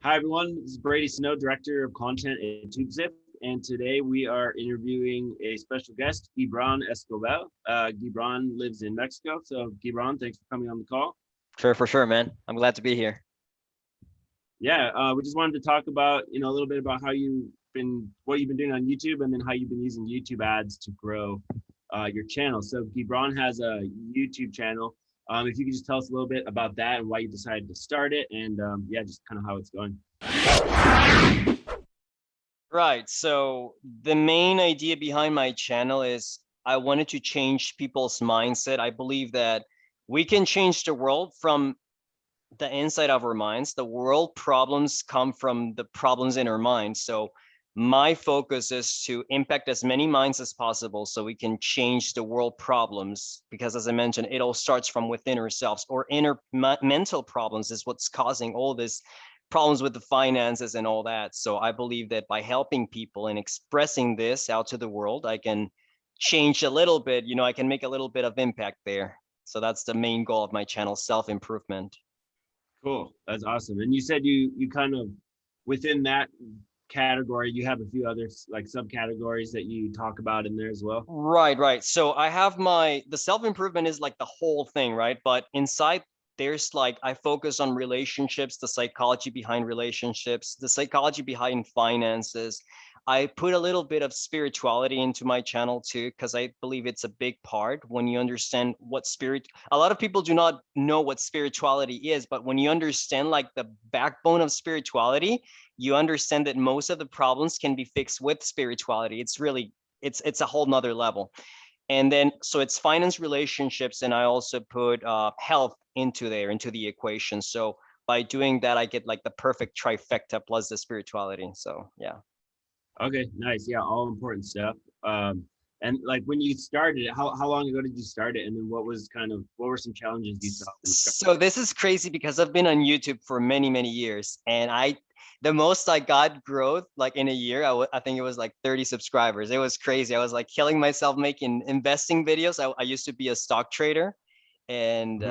Hi, everyone. This is Brady Snow, Director of Content at TubeSift. And today we are interviewing a special guest, Gibran Escobell. Gibran lives in Mexico. So, Gibran, thanks for coming on the call. Sure, for sure, man. I'm glad to be here. Yeah, we just wanted to talk about, a little bit about what you've been doing on YouTube, and then how you've been using YouTube ads to grow your channel. So, Gibran has a YouTube channel. If you could just tell us a little bit about that and why you decided to start it, and yeah, just kind of how it's going. Right. So the main idea behind my channel is I wanted to change people's mindset. I believe that we can change the world from the inside of our minds. The world problems come from the problems in our minds. So my focus is to impact as many minds as possible so we can change the world problems, because as I mentioned, it all starts from within ourselves. Or inner mental problems is what's causing all this problems with the finances and all that. So I believe that by helping people and expressing this out to the world, I can change a little bit, I can make a little bit of impact there. So that's the main goal of my channel, self-improvement. Cool. That's awesome. And you said you kind of, within that category, you have a few other like subcategories that you talk about in there as well. Right. So I have the self-improvement is like the whole thing, right? But inside there's like, I focus on relationships, the psychology behind relationships, the psychology behind finances. I put a little bit of spirituality into my channel too, because I believe it's a big part when you understand a lot of people do not know what spirituality is, but when you understand like the backbone of spirituality, you understand that most of the problems can be fixed with spirituality. It's a whole nother level. And then so it's finance, relationships, and I also put health into the equation. So by doing that, I get like the perfect trifecta plus the spirituality. So yeah. Okay, nice. Yeah, all important stuff. And like when you started it, how long ago did you start it? And then what were some challenges you saw when you started? So this is crazy because I've been on YouTube for many years, and the most I got growth like in a year, I think it was like 30 subscribers. It was crazy. I was like killing myself making investing videos. I used to be a stock trader, and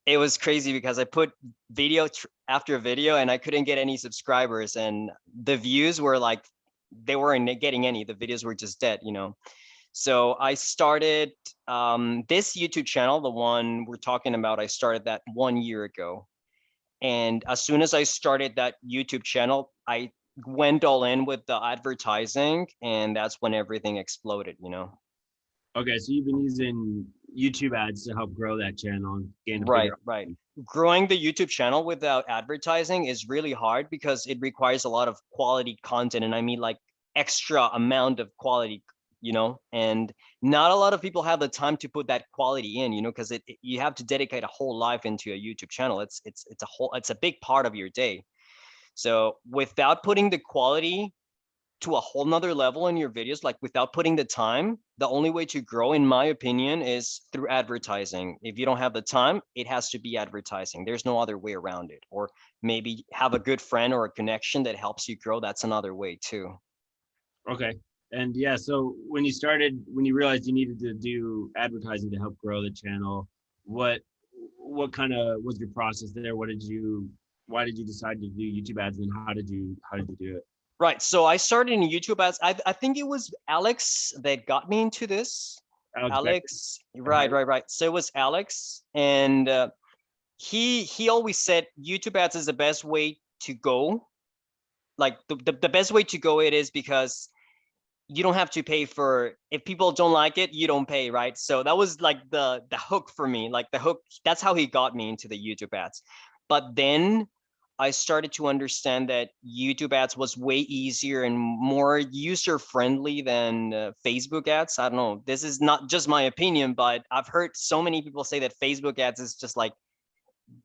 it was crazy because I put video after video and I couldn't get any subscribers, and the views were like they weren't getting any. The videos were just dead. So I started this YouTube channel, the one we're talking about. I started that 1 year ago. And as soon as I started that YouTube channel, I went all in with the advertising, and that's when everything exploded. Okay, so you've been using YouTube ads to help grow that channel and gain a Right, bigger. right. Growing the YouTube channel without advertising is really hard because it requires a lot of quality content. And I mean like extra amount of quality, and not a lot of people have the time to put that quality in, because you have to dedicate a whole life into a YouTube channel. It's a big part of your day. So without putting the quality to a whole nother level in your videos, like without putting the time, the only way to grow, in my opinion, is through advertising. If you don't have the time, it has to be advertising. There's no other way around it. Or maybe have a good friend or a connection that helps you grow. That's another way too. Okay. And yeah, so when you realized you needed to do advertising to help grow the channel, what kind of was your process there? Why did you decide to do YouTube ads, and how did you do it? Right. So I started in YouTube as I think it was Alex that got me into this. Alex Beck. Alex, right. So it was Alex, and he always said YouTube ads is the best way to go. Like the best way to go it is because you don't have to pay for, if people don't like it, you don't pay, right? So that was like the hook for me, like the hook. That's how he got me into the YouTube ads. But then I started to understand that YouTube ads was way easier and more user friendly than Facebook ads. I don't know, this is not just my opinion, but I've heard so many people say that Facebook ads is just like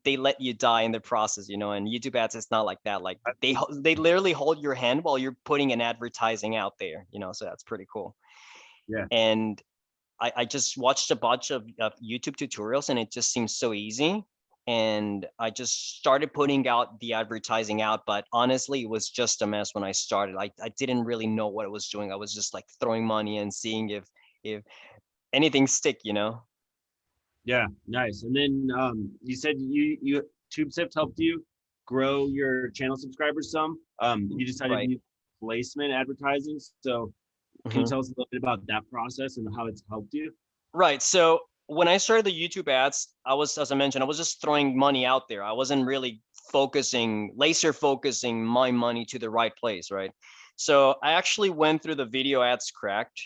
they let you die in the process, and YouTube ads is not like that. Like they literally hold your hand while you're putting an advertising out there, so that's pretty cool. Yeah. And I just watched a bunch of YouTube tutorials, and it just seems so easy. And I just started putting out the advertising out, but honestly, it was just a mess when I started. I didn't really know what I was doing. I was just like throwing money and seeing if anything stick. Yeah, nice. And then you said you TubeSift helped you grow your channel subscribers some. You decided to Right. use placement advertising. So can you Mhm. tell us a little bit about that process and how it's helped you? Right. So when I started the YouTube ads, I was, as I mentioned, I was just throwing money out there. I wasn't really laser focusing my money to the right place, right? So I actually went through the video ads cracked,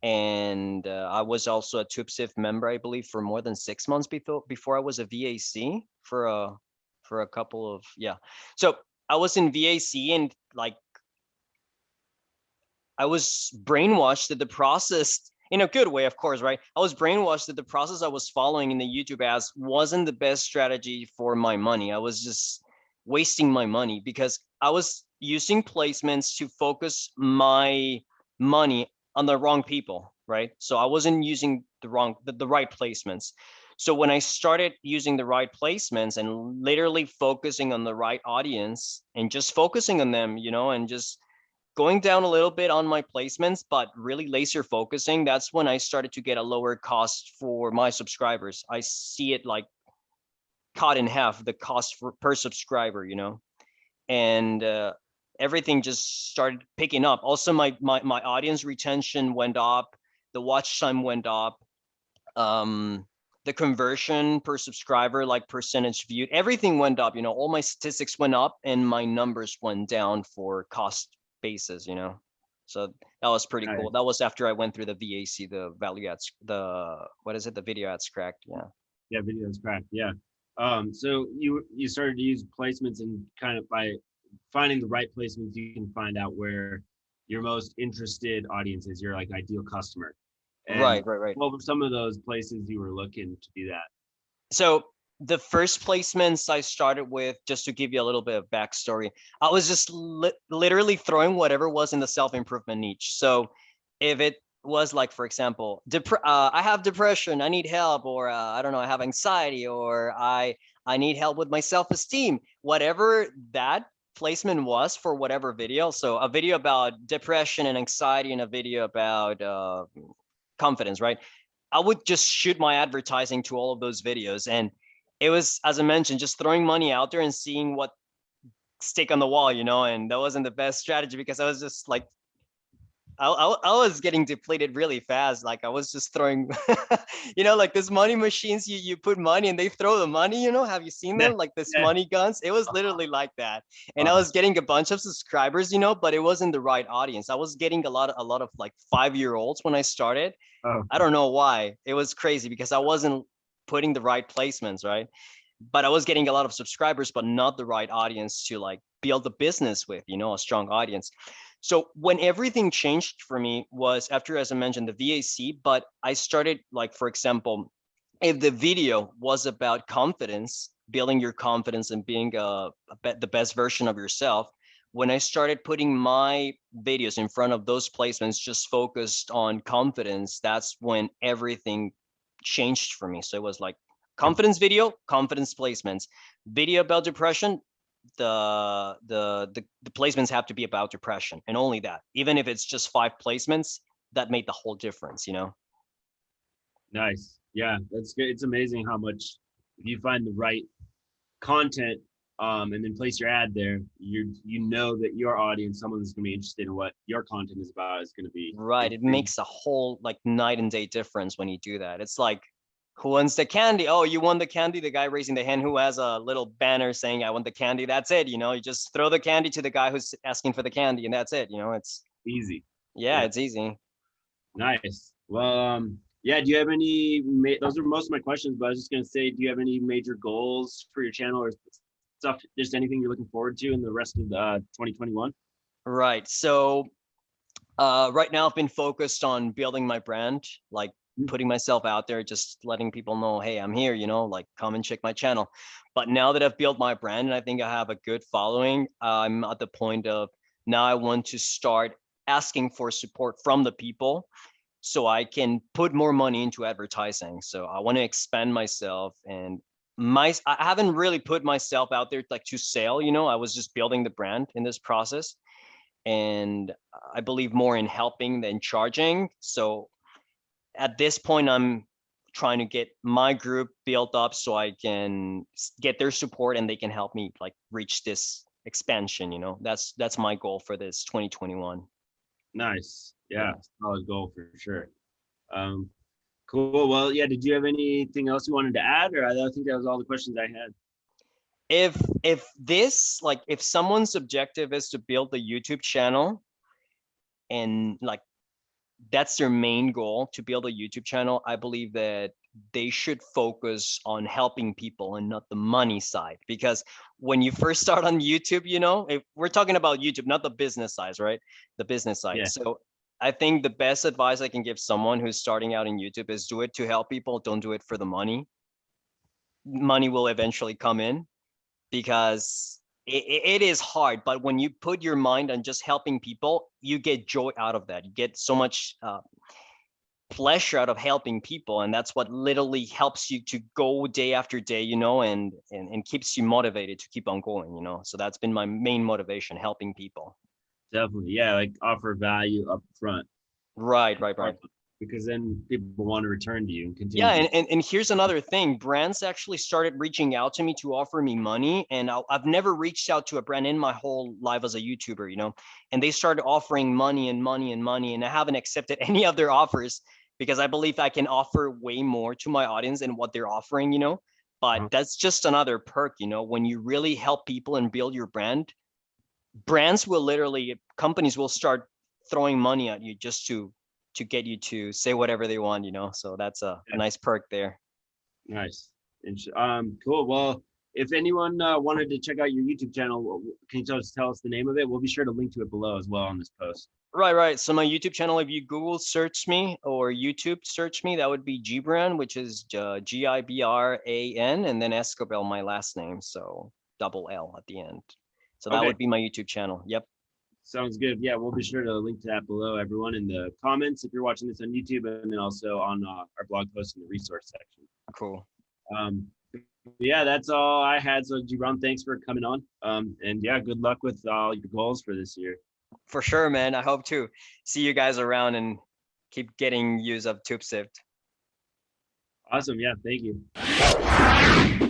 and I was also a TubeSift member, I believe, for more than 6 months before I was a VAC for a couple of, yeah. So I was in VAC, and like I was brainwashed that the process, in a good way, of course, right? I was brainwashed that the process I was following in the YouTube ads wasn't the best strategy for my money. I was just wasting my money because I was using placements to focus my money on the wrong people, right? So I wasn't using the right placements. So when I started using the right placements and literally focusing on the right audience and just focusing on them, and just going down a little bit on my placements, but really laser focusing, that's when I started to get a lower cost for my subscribers. I see it like cut in half, the cost per subscriber, and everything just started picking up. Also, my audience retention went up, the watch time went up, the conversion per subscriber, like percentage viewed, everything went up. All my statistics went up and my numbers went down for cost basis. So that was pretty cool. That Nice. was after I went through the VAC, the value ads, what is it, the video ads cracked. Yeah. Yeah, videos cracked. Yeah. So you started to use placements, and kind of by finding the right placements, you can find out where your most interested audience is, your like ideal customer. And Right, right, right. what were some of those places you were looking to do that? So the first placements I started with, just to give you a little bit of backstory, I was just literally throwing whatever was in the self-improvement niche. So if it was like, for example, I have depression, I need help, or I don't know, I have anxiety, or I need help with my self-esteem, whatever that placement was for whatever video. So a video about depression and anxiety, and a video about confidence, right? I would just shoot my advertising to all of those videos. And it was, as I mentioned, just throwing money out there and seeing what stick on the wall, and that wasn't the best strategy because I was just like, I was getting depleted really fast. Like I was just throwing, like this money machines, you put money and they throw the money, have you seen Yeah. them? Like this Yeah. money guns. It was literally like that. And I Wow. was getting a bunch of subscribers, but it wasn't the right audience. I was getting a lot of like 5-year-olds when I started. Oh, I don't know why. It was crazy because I wasn't putting the right placements, right? But I was getting a lot of subscribers, but not the right audience to like build the business with, a strong audience. So when everything changed for me was after, as I mentioned, the VAC, but I started, like, for example, if the video was about confidence, building your confidence and being the best version of yourself, when I started putting my videos in front of those placements, just focused on confidence, that's when everything changed for me. So it was like confidence video, confidence placements, video about depression. The placements have to be about depression, and only that. Even if it's just 5 placements, that made the whole difference. nice. Yeah, that's good. It's amazing how much, if you find the right content, and then place your ad there, you know that your audience, someone who's going to be interested in what your content is about, is going to be Right. It makes a whole like night and day difference when you do that. It's like, who wants the candy? Oh, you won the candy. The guy raising the hand who has a little banner saying, I want the candy. That's it. You just throw the candy to the guy who's asking for the candy, and that's it. It's, easy. yeah, Yeah, it's easy. nice. Well, yeah. Do you have any? Those are most of my questions, but I was just going to say, do you have any major goals for your channel or stuff? Just anything you're looking forward to in the rest of 2021? Right. So right now I've been focused on building my brand, like putting myself out there, just letting people know, hey, I'm here, like come and check my channel. But now that I've built my brand and I think I have a good following, I'm at the point of now I want to start asking for support from the people so I can put more money into advertising. So I want to expand myself, and I haven't really put myself out there like to sell, I was just building the brand in this process, and I believe more in helping than charging. So at this point, I'm trying to get my group built up so I can get their support and they can help me like reach this expansion, you know. That's my goal for this 2021. Nice. Yeah, solid goal for sure. Cool. Well, yeah, did you have anything else you wanted to add, or I think that was all the questions I had? If this, like, if someone's objective is to build a YouTube channel and like that's their main goal, to build a YouTube channel, I believe that they should focus on helping people and not the money side. Because when you first start on YouTube, you know, if we're talking about YouTube, not the business side, right? The business side. Yeah. So I think the best advice I can give someone who's starting out in YouTube is do it to help people. Don't do it for the money. Money will eventually come in, because it is hard, but when you put your mind on just helping people, you get joy out of that. You get so much pleasure out of helping people, and that's what literally helps you to go day after day, you know, and keeps you motivated to keep on going, you know. So that's been my main motivation, helping people. Definitely. Yeah, like offer value up front. Right. Because then people want to return to you and continue. Yeah, and here's another thing. Brands actually started reaching out to me to offer me money, and I've never reached out to a brand in my whole life as a YouTuber, you know, and they started offering money and money and money, and I haven't accepted any of their offers because I believe I can offer way more to my audience than what they're offering, you know. But that's just another perk, you know, when you really help people and build your brand, brands will literally, companies will start throwing money at you just to get you to say whatever they want, you know. So that's a nice perk there. Nice. Cool. Well, if anyone wanted to check out your YouTube channel, can you just tell us the name of it? We'll be sure to link to it below as well on this post. Right. So my YouTube channel, if you Google search me or YouTube search me, that would be Gibran, which is Gibran, and then Escobell, my last name, so double L at the end. So that would be my YouTube channel. Yep. Sounds good. Yeah, we'll be sure to link to that below, everyone, in the comments if you're watching this on YouTube, and then also on our blog post in the resource section. Cool. Yeah, that's all I had. So, Gibran, thanks for coming on. And yeah, good luck with all your goals for this year. For sure, man. I hope to see you guys around and keep getting use of TubeSift. Awesome. Yeah, thank you.